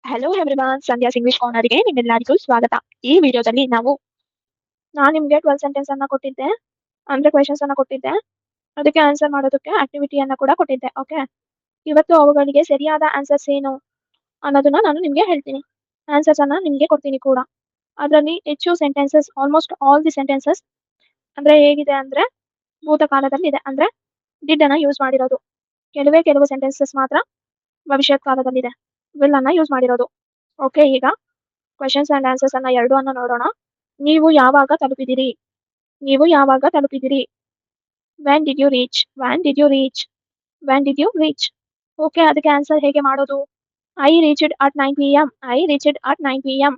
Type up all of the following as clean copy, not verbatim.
Hello everyone, Sandhya's English ಕಾರ್ನರ್‌ಗೆ ನಿಮ್ಮೆಲ್ಲರಿಗೂ ಸ್ವಾಗತ. ಈ ವಿಡಿಯೋದಲ್ಲಿ ನಾನು ನಿಮಗೆ 12 ಸೆಂಟೆನ್ಸ್ ಅನ್ನ ಕೊಟ್ಟಿದ್ದೆ, ಅಂದ್ರೆ ಕ್ವೆಶ್ಚನ್ಸ್ ಅನ್ನ ಕೊಟ್ಟಿದ್ದೆ. ಅದಕ್ಕೆ ಆನ್ಸರ್ ಮಾಡೋದಕ್ಕೆ ಆಕ್ಟಿವಿಟಿಯನ್ನ ಕೂಡ ಕೊಟ್ಟಿದ್ದೆ. ಓಕೆ, ಇವತ್ತು ಅವುಗಳಿಗೆ ಸರಿಯಾದ ಆನ್ಸರ್ಸ್ ಏನು ಅನ್ನೋದನ್ನ ನಾನು ನಿಮಗೆ ಹೇಳ್ತೀನಿ. ಆನ್ಸರ್ಸ್ ಅನ್ನ ನಿಮಗೆ ಕೊಡ್ತೀನಿ ಕೂಡ. ಅದರಲ್ಲಿ ಹೆಚ್ಚು sentences, almost all the sentences ಅಂದ್ರೆ ಹೇಗಿದೆ ಅಂದ್ರೆ ಭೂತಕಾಲದಲ್ಲಿ ಇದೆ, ಅಂದ್ರೆ ಡಿಡ್ ಅನ್ನ ಯೂಸ್ ಮಾಡಿರೋದು. ಕೆಲವು ಸೆಂಟೆನ್ಸಸ್ ಮಾತ್ರ ಭವಿಷ್ಯತ್ ಕಾಲದಲ್ಲಿದೆ, ವಿಲ್ ಅನ್ನ ಯೂಸ್ ಮಾಡಿರೋದು. ಓಕೆ, ಈಗ ಕ್ವೆಶ್ಚನ್ಸ್ ಅಂಡ್ ಆನ್ಸರ್ಸ್ ಅನ್ನ ಎರಡು ಅನ್ನ ನೋಡೋಣ. ನೀವು ಯಾವಾಗ ತಲುಪಿದಿರಿ? ನೀವು ಯಾವಾಗ ತಲುಪಿದಿರಿ? When did you reach? When did you reach? When did you reach? Okay, ಅದಕ್ಕೆ ಆನ್ಸರ್ ಹೇಗೆ ಮಾಡೋದು? I reached at 9 PM. I reached at 9 PM.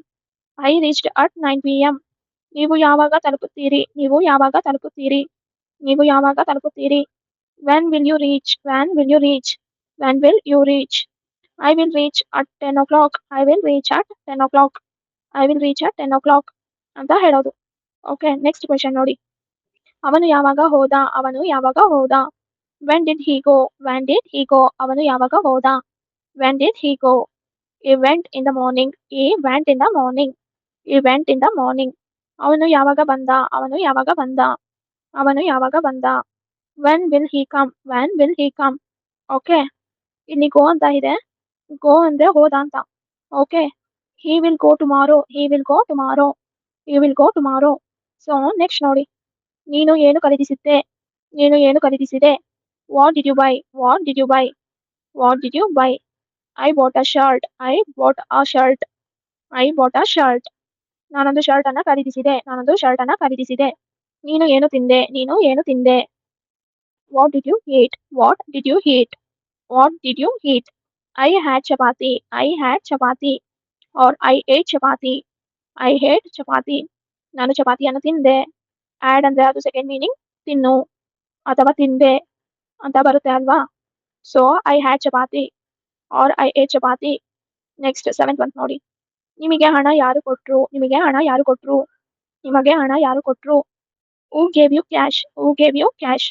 I reached at 9 PM. ನೀವು ಯಾವಾಗ ತಲುಪುತ್ತೀರಿ? ನೀವು ಯಾವಾಗ ತಲುಪುತ್ತೀರಿ? ನೀವು ಯಾವಾಗ ತಲುಪುತ್ತೀರಿ? When will you reach? When will you reach? When will you reach? I will reach at 10 o'clock. I will reach at 10 o'clock. I will reach at 10 o'clock ಅಂತ ಹೇಳೋದು. ಓಕೆ, ನೆಕ್ಸ್ಟ್ ಕ್ವೆಶ್ಚನ್ ನೋಡಿ. ಅವನು ಯಾವಾಗ ಹೋದ? ಅವನು ಯಾವಾಗ ಹೋದ? When did he go? When did he go? ಅವನು ಯಾವಾಗ ಹೋದ? When did he go? he went in the morning. he went in the morning. he went in the morning. ಅವನು ಯಾವಾಗ ಬಂದ? ಅವನು ಯಾವಾಗ ಬಂದ? ಅವನು ಯಾವಾಗ ಬಂದ? When will he come? When will he come? Okay, ಇಲ್ಲಿ ಗೋ ಅಂತ ಇದೆ. ಗೋ ಅಂದ್ರೆ ಹೋದ ಅಂತ. Okay, he will go tomorrow. he will go tomorrow. he will go tomorrow. So next ನೋಡಿ. ನೀನು ಏನು ಖರೀದಿಸಿದ್ದೆ? ನೀನು ಏನು ಖರೀದಿಸಿದೆ? What did you buy? What did you buy? What did you buy? I bought a shirt. I bought a shirt. I bought a shirt. ನಾನೊಂದು shirt ಅನ್ನ ಖರೀದಿಸಿದೆ. ನಾನೊಂದು ಶರ್ಟ್ ಅನ್ನ ಖರೀದಿಸಿದೆ. ನೀನು ಏನು ತಿಂದೆ? ನೀನು ಏನು ತಿಂದೆ? What did you eat? What did you eat? What did you eat? I had chapati. I had chapati. Or I ate chapati. I hate chapati. ನಾನು ಚಪಾತಿಯನ್ನು ತಿಂದೆ. ಆಡ್ ಅಂದ್ರೆ ಅದು ಸೆಕೆಂಡ್ ಮೀನಿಂಗ್, ತಿನ್ನು ಅಥವಾ ತಿಂದೆ ಅಂತ ಬರುತ್ತೆ ಅಲ್ವಾ. So I had chapati or I ate chapati. Next seventh one ನೋಡಿ. ನಿಮಗೆ ಹಣ ಯಾರು ಕೊಟ್ರು? ನಿಮಗೆ ಹಣ ಯಾರು ಕೊಟ್ರು? ನಿಮಗೆ ಹಣ ಯಾರು ಕೊಟ್ರು? Who gave you cash? Who gave you cash?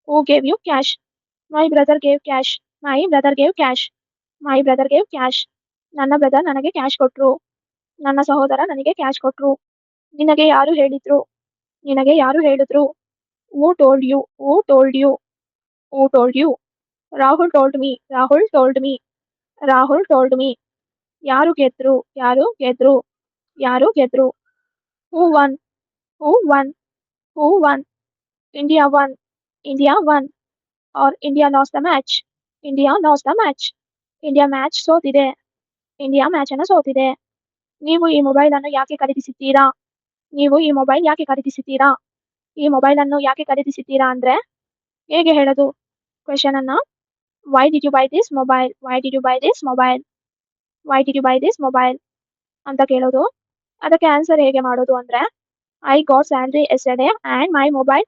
Who gave you cash? My brother gave cash. My brother gave cash. My brother gave cash. ನನ್ನ ಬ್ರದರ್ ನನಗೆ ಕ್ಯಾಶ್ ಕೊಟ್ರು. ನನ್ನ ಸಹೋದರ ನನಗೆ ಕ್ಯಾಶ್ ಕೊಟ್ರು. ನಿನಗೆ ಯಾರು ಹೇಳಿದ್ರು? ನಿನಗೆ ಯಾರು ಹೇಳಿದ್ರು? Who told you? Who told you? Who told you? Rahul told me. Rahul told me. Rahul told me. ಯಾರು ಗೆದ್ರು? ಯಾರು ಗೆದ್ರು? ಯಾರು ಗೆದ್ರು? Who won? Who won? Who won? India won. India won. Or India lost the match. India lost the match. India match ಸೋತಿದೆ. India match ಅನ್ನು ಸೋತಿದೆ. ನೀವು ಈ ಮೊಬೈಲ್ ಅನ್ನು ಯಾಕೆ ಖರೀದಿಸಿದ್ದೀರಾ? ನೀವು ಈ ಮೊಬೈಲ್ ಯಾಕೆ ಖರೀದಿಸಿದ್ದೀರಾ? ಈ ಮೊಬೈಲ್ ಅನ್ನು ಯಾಕೆ ಖರೀದಿಸಿದ್ದೀರಾ ಅಂದ್ರೆ ಹೇಗೆ ಹೇಳೋದು ಕ್ವೆಶ್ಚನ್ ಅನ್ನ? Why did you buy this mobile? Why did you buy this mobile? Why did you buy this mobile ಅಂತ ಕೇಳೋದು. ಅದಕ್ಕೆ ಆನ್ಸರ್ ಹೇಗೆ ಮಾಡೋದು ಅಂದ್ರೆ I got salary yesterday and my mobile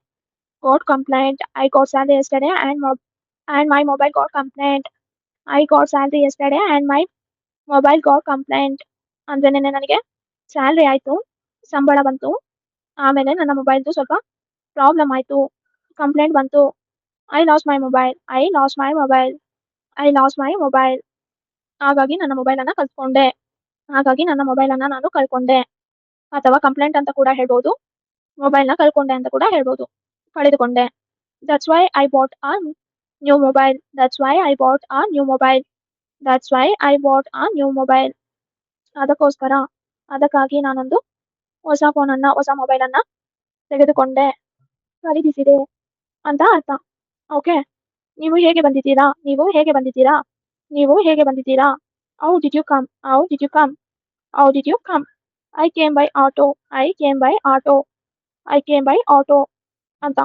got complaint. I got salary yesterday and my mobile got complaint. I got salary yesterday and my mobile got complaint ಅಂದ್ರೆ ನೆನ್ನೆ ನನಗೆ salary ಆಯ್ತು, ಸಂಬಳ ಬಂತು, ಆಮೇಲೆ ನನ್ನ ಮೊಬೈಲ್ದು ಸ್ವಲ್ಪ ಪ್ರಾಬ್ಲಮ್ ಆಯ್ತು, ಕಂಪ್ಲೇಂಟ್ ಬಂತು. I lost my mobile. I lost my mobile. I lost my mobile. ಹಾಗಾಗಿ ನನ್ನ ಮೊಬೈಲ್ ಅನ್ನ ಕಳ್ಕೊಂಡೆ. ಹಾಗಾಗಿ ನನ್ನ ಮೊಬೈಲ್ ಅನ್ನ ನಾನು ಕಳ್ಕೊಂಡೆ. ಅಥವಾ ಕಂಪ್ಲೇಂಟ್ ಅಂತ ಕೂಡ ಹೇಳ್ಬೋದು, ಮೊಬೈಲ್ ನ ಕಳ್ಕೊಂಡೆ ಅಂತ ಕೂಡ ಹೇಳ್ಬೋದು, ಕಳೆದುಕೊಂಡೆ. That's why I bought a new mobile. That's why I bought a new mobile. That's why I bought a new mobile. ಅದಕ್ಕೋಸ್ಕರ, ಅದಕ್ಕಾಗಿ ನಾನೊಂದು ಹೊಸ ಫೋನ್ ಅನ್ನ, ಹೊಸ ಮೊಬೈಲ್ ಅನ್ನ ತೆಗೆದುಕೊಂಡೆ, ಖರೀದಿಸಿದೆ ಅಂತ ಅರ್ಥ. ಓಕೆ, ನೀವು ಹೇಗೆ ಬಂದಿದ್ದೀರಾ? ನೀವು ಹೇಗೆ ಬಂದಿದ್ದೀರಾ? ನೀವು ಹೇಗೆ ಬಂದಿದ್ದೀರಾ? How did you come? How did you come? How did you come? I came by auto. I came by auto. I came by auto ಅಂತ.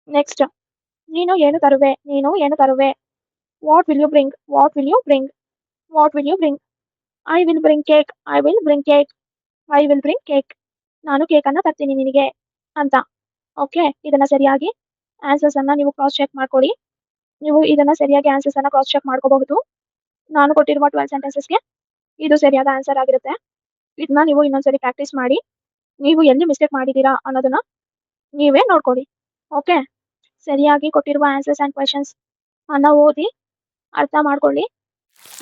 ನೆಕ್ಸ್ಟ್, ನೀನು ಏನು ತರುವೆ? ನೀನು ಏನು ತರುವೆ? What will you bring? What will you bring? What will you bring? I will bring cake. I will bring cake. I will bring cake. ನಾನು cake ಅನ್ನ ತರ್ತೀನಿ ನಿನಗೆ ಅಂತ. ಓಕೆ, ಇದನ್ನ ಸರಿಯಾಗಿ ಆನ್ಸರ್ಸ್ ಅನ್ನ ನೀವು ಕ್ರಾಸ್ ಚೆಕ್ ಮಾಡ್ಕೊಳ್ಳಿ. ನೀವು ಇದನ್ನ ಸರಿಯಾಗಿ ಆನ್ಸರ್ಸ್ ಅನ್ನ ಕ್ರಾಸ್ ಚೆಕ್ ಮಾಡ್ಕೋಬಹುದು. ನಾನು ಕೊಟ್ಟಿರುವ 12 ಸೆಂಟೆನ್ಸಸ್ಗೆ ಇದು ಸರಿಯಾದ ಆನ್ಸರ್ ಆಗಿರುತ್ತೆ. ಇದನ್ನ ನೀವು ಇನ್ನೊಂದ್ಸರಿ ಪ್ರಾಕ್ಟೀಸ್ ಮಾಡಿ, ನೀವು ಎಲ್ಲಿ ಮಿಸ್ಟೇಕ್ ಮಾಡಿದ್ದೀರಾ ಅನ್ನೋದನ್ನ ನೀವೇ ನೋಡ್ಕೊಳ್ಳಿ. ಓಕೆ, ಸರಿಯಾಗಿ ಕೊಟ್ಟಿರುವ ಆನ್ಸರ್ಸ್ ಅಂಡ್ ಕ್ವೆಶನ್ಸ್ ಅನ್ನ ಓದಿ ಅರ್ಥ ಮಾಡ್ಕೊಳ್ಳಿ.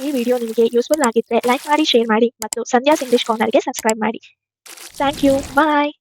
ಈ ವಿಡಿಯೋ ನಿಮಗೆ ಯೂಸ್ಫುಲ್ ಆಗಿದ್ರೆ ಲೈಕ್ ಮಾಡಿ, ಶೇರ್ ಮಾಡಿ ಮತ್ತು ಸಂಧ್ಯಾಸ್ ಇಂಗ್ಲಿಷ್ ಕಾರ್ನರ್‌ಗೆ ಸಬ್ಸ್ಕ್ರೈಬ್ ಮಾಡಿ. Thank you. ಬಾಯ್.